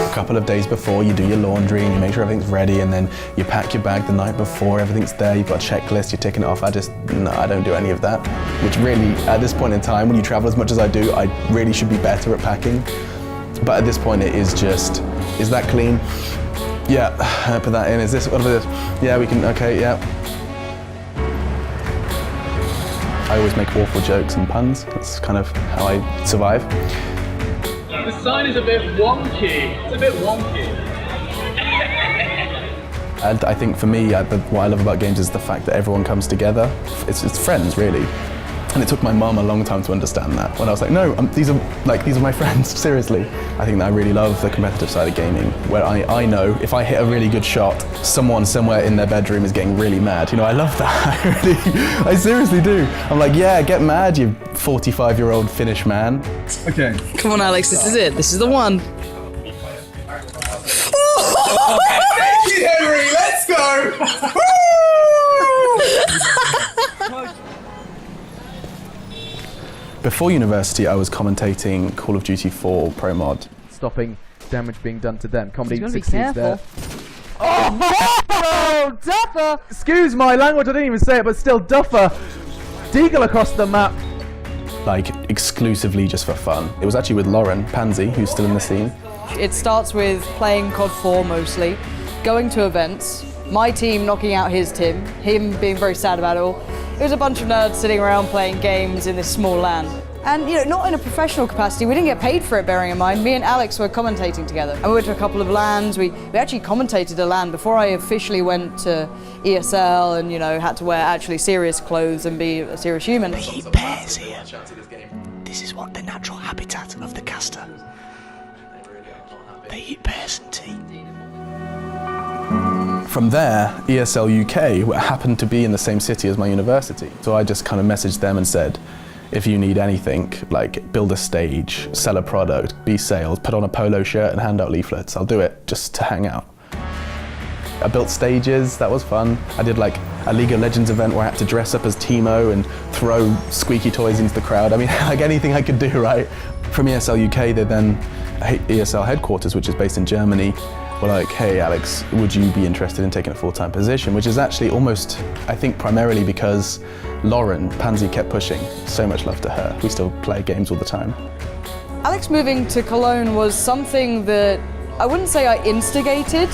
A couple of days before, you do your laundry and you make sure everything's ready, and then you pack your bag the night before, everything's there, you've got a checklist, you're ticking it off. No, I don't do any of that. Which really, at this point in time, when you travel as much as I do, I really should be better at packing. But at this point, it is just, is that clean? Yeah, put that in. Is this, what about this? Yeah, we can, okay, yeah. I always make awful jokes and puns. That's kind of how I survive. The sign is a bit wonky. It's a bit wonky. And I think for me, what I love about games is the fact that everyone comes together. It's friends, really. And it took my mum a long time to understand that. When I was like, no, these are my friends, seriously. I think that I really love the competitive side of gaming, where I know if I hit a really good shot, someone somewhere in their bedroom is getting really mad. You know, I love that. I seriously do. I'm like, yeah, get mad, you 45-year-old Finnish man. Okay. Come on, Alex, this is it. This is the one. Thank you, Henry. Let's go. Before university, I was commentating Call of Duty 4 Pro Mod. Stopping damage being done to them. Comedy He's gonna be succeeds there. Oh, Duffer! Excuse my language, I didn't even say it, but still, Duffer. Deagle across the map. Like, exclusively just for fun. It was actually with Lauren Pansy, who's still in the scene. It starts with playing COD 4 mostly, going to events, my team knocking out his team, him being very sad about it all. It was a bunch of nerds sitting around playing games in this small LAN. And, you know, not in a professional capacity. We didn't get paid for it, bearing in mind. Me and Alex were commentating together. And we went to a couple of LANs. We actually commentated a LAN before I officially went to ESL and, you know, had to wear actually serious clothes and be a serious human. They eat pears here. This is what the natural habitat of the caster. They eat pears and tea. From there, ESL UK happened to be in the same city as my university. So I just kind of messaged them and said, if you need anything, like build a stage, sell a product, be sales, put on a polo shirt and hand out leaflets, I'll do it just to hang out. I built stages, that was fun. I did like a League of Legends event where I had to dress up as Teemo and throw squeaky toys into the crowd. I mean, like anything I could do, right? From ESL UK, they then, ESL headquarters, which is based in Germany, were like, hey Alex, would you be interested in taking a full-time position? Which is actually almost, I think primarily because Lauren Pansy kept pushing. So much love to her. We still play games all the time. Alex moving to Cologne was something that I wouldn't say I instigated,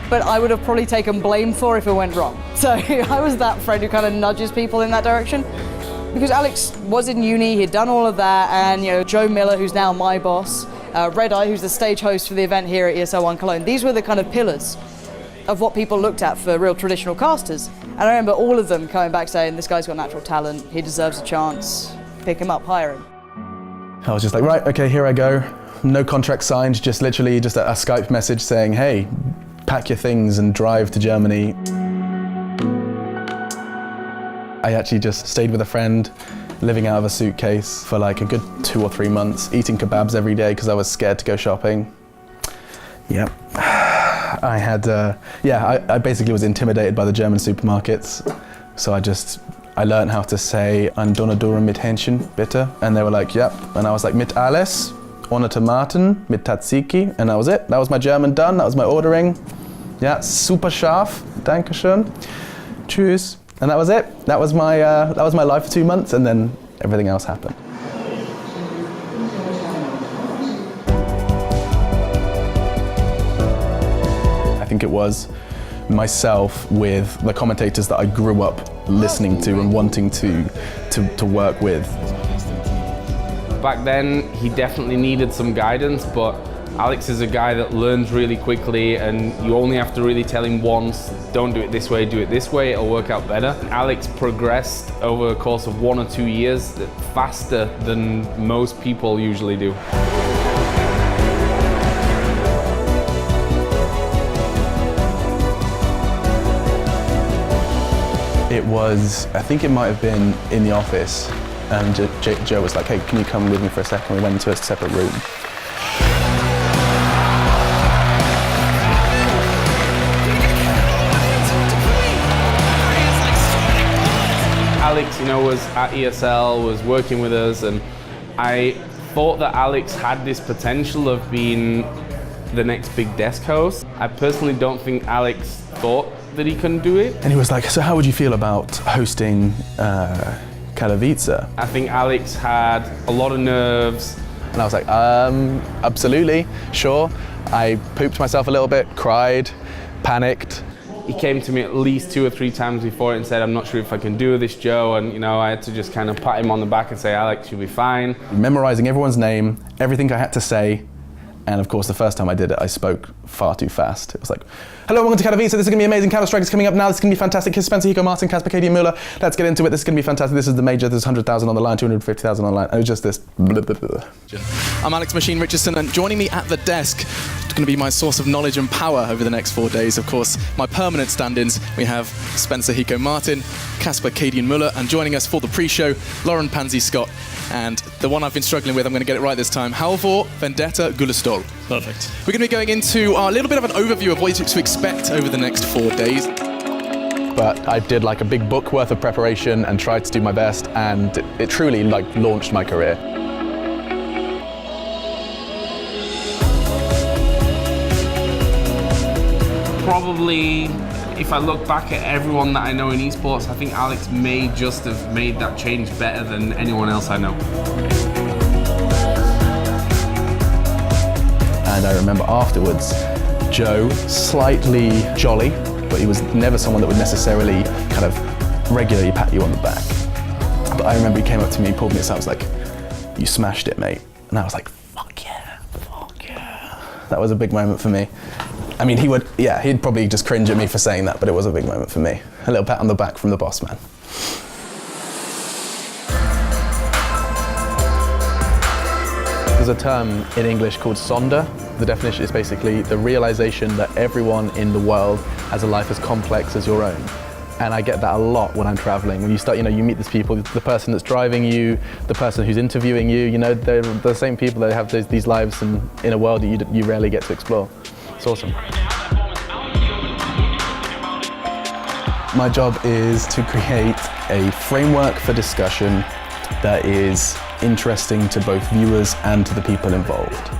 but I would have probably taken blame for if it went wrong. So I was that friend who kind of nudges people in that direction. Because Alex was in uni, he'd done all of that, and you know, Joe Miller, who's now my boss, Red Eye, who's the stage host for the event here at ESL 1 Cologne, these were the kind of pillars of what people looked at for real traditional casters. And I remember all of them coming back saying, this guy's got natural talent, he deserves a chance, pick him up, hire him. I was just like, right, okay, here I go. No contract signed, just literally just a Skype message saying, hey, pack your things and drive to Germany. I actually just stayed with a friend, living out of a suitcase for like a good 2 or 3 months, eating kebabs every day because I was scared to go shopping. Yep. I had, I basically was intimidated by the German supermarkets. So I learned how to say, "Ein Donadura mit Hähnchen, bitte." And they were like, yep. And I was like, mit alles, ohne Tomaten, mit Tzatziki. And that was it. That was my German done. That was my ordering. Yeah, super scharf. Dankeschön. Tschüss. And that was it. That was my life for 2 months, and then everything else happened. I think it was myself with the commentators that I grew up listening to and wanting to work with. Back then, he definitely needed some guidance, but Alex is a guy that learns really quickly, and you only have to really tell him once, don't do it this way, do it this way, it'll work out better. Alex progressed over a course of 1 or 2 years faster than most people usually do. It was, I think it might have been in the office, and Joe was like, hey, can you come with me for a second? We went into a separate room. Alex, you know, was at ESL, was working with us, and I thought that Alex had this potential of being the next big desk host. I personally don't think Alex thought that he couldn't do it. And he was like, so how would you feel about hosting Katowice? I think Alex had a lot of nerves. And I was like, absolutely, sure. I pooped myself a little bit, cried, panicked. He came to me at least 2 or 3 times before it and said, I'm not sure if I can do this, Joe. And, you know, I had to just kind of pat him on the back and say, Alex, you'll be fine. Memorizing everyone's name, everything I had to say. And of course, the first time I did it, I spoke far too fast. It was like, hello, welcome to Katowice. This is gonna be amazing. Counter-Strike is coming up now. This is gonna be fantastic. Here's Spencer, Hico, Martin, Kasper, Katie, and Müller. Let's get into it. This is gonna be fantastic. This is the major. There's 100,000 on the line, 250,000 on the line. And it was just this blah, blah, blah. I'm Alex Machine Richardson, and joining me at the desk, it's going to be my source of knowledge and power over the next 4 days. Of course, my permanent stand-ins, we have Spencer, Hico, Martin, Kasper, Katie, and Müller, and joining us for the pre-show, Lauren Pansy Scott, and the one I've been struggling with, I'm going to get it right this time, Halvor Vendetta Gullestol. Perfect. We're going to be going into a little bit of an overview of what to expect over the next 4 days. But I did like a big book worth of preparation and tried to do my best, and it truly like launched my career. Probably, if I look back at everyone that I know in esports, I think Alex may just have made that change better than anyone else I know. And I remember afterwards, Joe, slightly jolly, but he was never someone that would necessarily kind of regularly pat you on the back. But I remember he came up to me, pulled me aside, was like, you smashed it, mate. And I was like, fuck yeah, fuck yeah. That was a big moment for me. I mean, he'd probably just cringe at me for saying that, but it was a big moment for me. A little pat on the back from the boss man. There's a term in English called sonder. The definition is basically the realization that everyone in the world has a life as complex as your own. And I get that a lot when I'm traveling. When you start, you meet these people, the person that's driving you, the person who's interviewing you, they're the same people that have these lives in a world that you rarely get to explore. It's awesome. My job is to create a framework for discussion that is interesting to both viewers and to the people involved.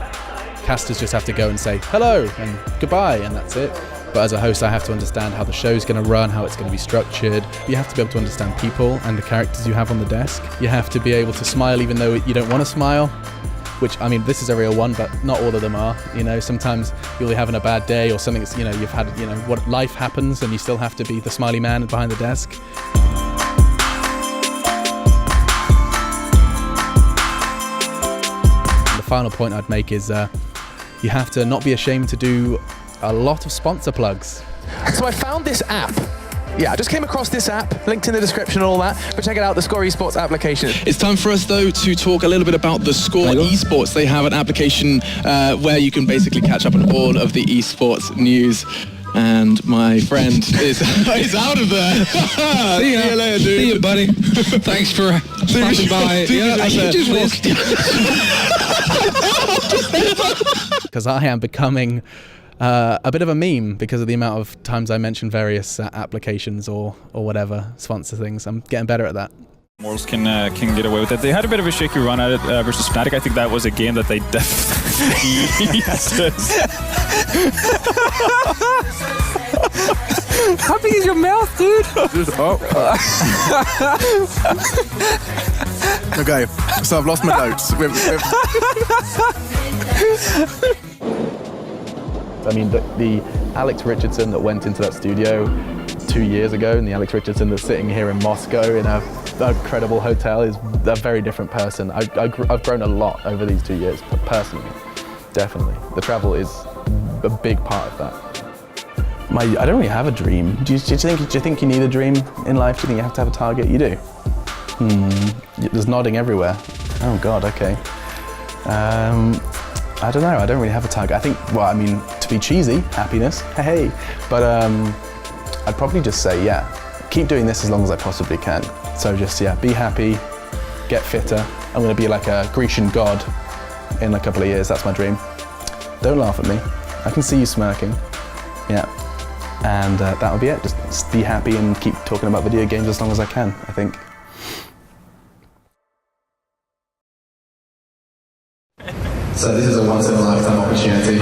Casters just have to go and say hello and goodbye, and that's it. But as a host, I have to understand how the show's going to run, how it's going to be structured. You have to be able to understand people and the characters you have on the desk. You have to be able to smile even though you don't want to smile, which, I mean, this is a real one, but not all of them are. Sometimes you'll be having a bad day or something that's, you've had, what life happens, and you still have to be the smiley man behind the desk. And the final point I'd make is you have to not be ashamed to do a lot of sponsor plugs. So I found this app. Yeah, I just came across this app, linked in the description and all that, but check it out, the Score Esports application. It's time for us, though, to talk a little bit about the Score Esports. They have an application where you can basically catch up on all of the esports news. And my friend is out of there. See you later, dude. See you, buddy. Thanks for stopping by. Because I am becoming a bit of a meme because of the amount of times I mention various applications or whatever, sponsor things. I'm getting better at that. Mortals can get away with it. They had a bit of a shaky run at it versus Fnatic. I think that was a game that they definitely How big is your mouth, dude? Okay, so I've lost my notes. I mean, the Alex Richardson that went into that studio 2 years ago and the Alex Richardson that's sitting here in Moscow in a incredible hotel is a very different person. I've grown a lot over these 2 years, personally, definitely. The travel is a big part of that. I don't really have a dream. Do you think you need a dream in life? Do you think you have to have a target? You do? There's nodding everywhere. Oh God, okay. I don't know, I don't really have a target. I think, to be cheesy, happiness, hey. But I'd probably just say, keep doing this as long as I possibly can. So just, be happy, get fitter. I'm gonna be like a Grecian god in a couple of years, that's my dream. Don't laugh at me. I can see you smirking. And that'll be it. Just be happy and keep talking about video games as long as I can, I think. So this is a once in a lifetime opportunity.